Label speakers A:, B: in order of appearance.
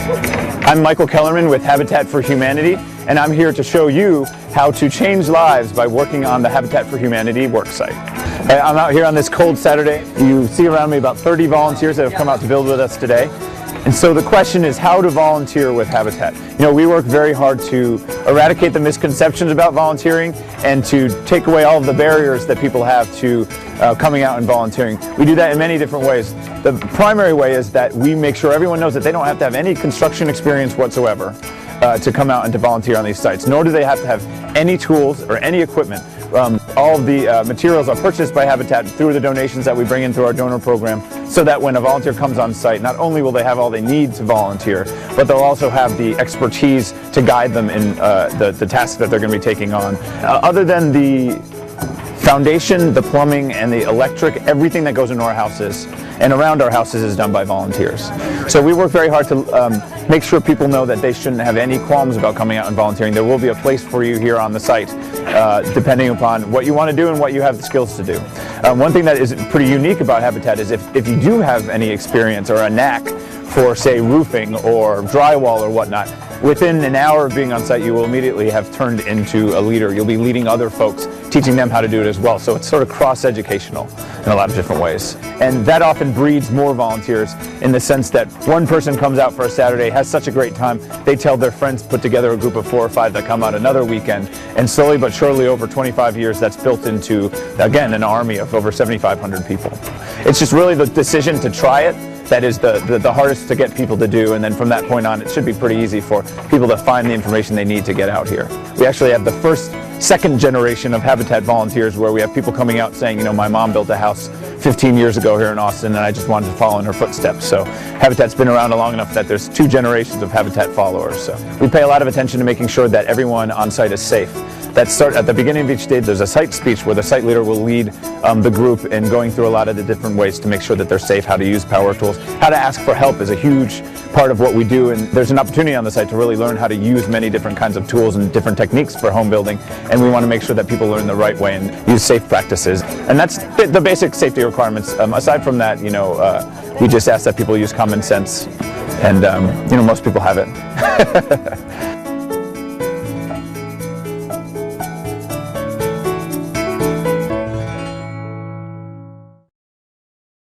A: I'm Michael Kellerman with Habitat for Humanity, and I'm here to show you how to change lives by working on the Habitat for Humanity worksite. I'm out here on this cold Saturday. You see around me about 30 volunteers that have come out to build with us today. And so the question is how to volunteer with Habitat. You know, we work very hard to eradicate the misconceptions about volunteering and to take away all of the barriers that people have to coming out and volunteering. We do that in many different ways. The primary way is that we make sure everyone knows that they don't have to have any construction experience whatsoever to come out and to volunteer on these sites, nor do they have to have any tools or any equipment. All of the materials are purchased by Habitat through the donations that we bring in through our donor program, so that when a volunteer comes on site, not only will they have all they need to volunteer, but they'll also have the expertise to guide them in the tasks that they're going to be taking on. Other than the foundation, the plumbing, and the electric, everything that goes into our houses and around our houses is done by volunteers. So we work very hard to make sure people know that they shouldn't have any qualms about coming out and volunteering. There will be a place for you here on the site, depending upon what you want to do and what you have the skills to do. One thing that is pretty unique about Habitat is if you do have any experience or a knack for, say, roofing or drywall or whatnot, within an hour of being on site, you will immediately have turned into a leader. You'll be leading other folks, teaching them how to do it as well. So it's sort of cross-educational in a lot of different ways. And that often breeds more volunteers in the sense that one person comes out for a Saturday, has such a great time, they tell their friends, put together a group of 4 or 5 that come out another weekend. And slowly but surely over 25 years, that's built into, again, an army of over 7,500 people. It's just really the decision to try it that is the hardest to get people to do, and then from that point on it should be pretty easy for people to find the information they need to get out here. We actually have the second generation of Habitat volunteers where we have people coming out saying, you know, my mom built a house 15 years ago here in Austin and I just wanted to follow in her footsteps. So Habitat's been around long enough that there's 2 generations of Habitat followers. So we pay a lot of attention to making sure that everyone on site is safe. At the beginning of each day, there's a site speech where the site leader will lead the group in going through a lot of the different ways to make sure that they're safe, how to use power tools. How to ask for help is a huge part of what we do, and there's an opportunity on the site to really learn how to use many different kinds of tools and different techniques for home building, and we want to make sure that people learn the right way and use safe practices. And that's the basic safety requirements. Aside from that, you know, we just ask that people use common sense, and you know, most people have it.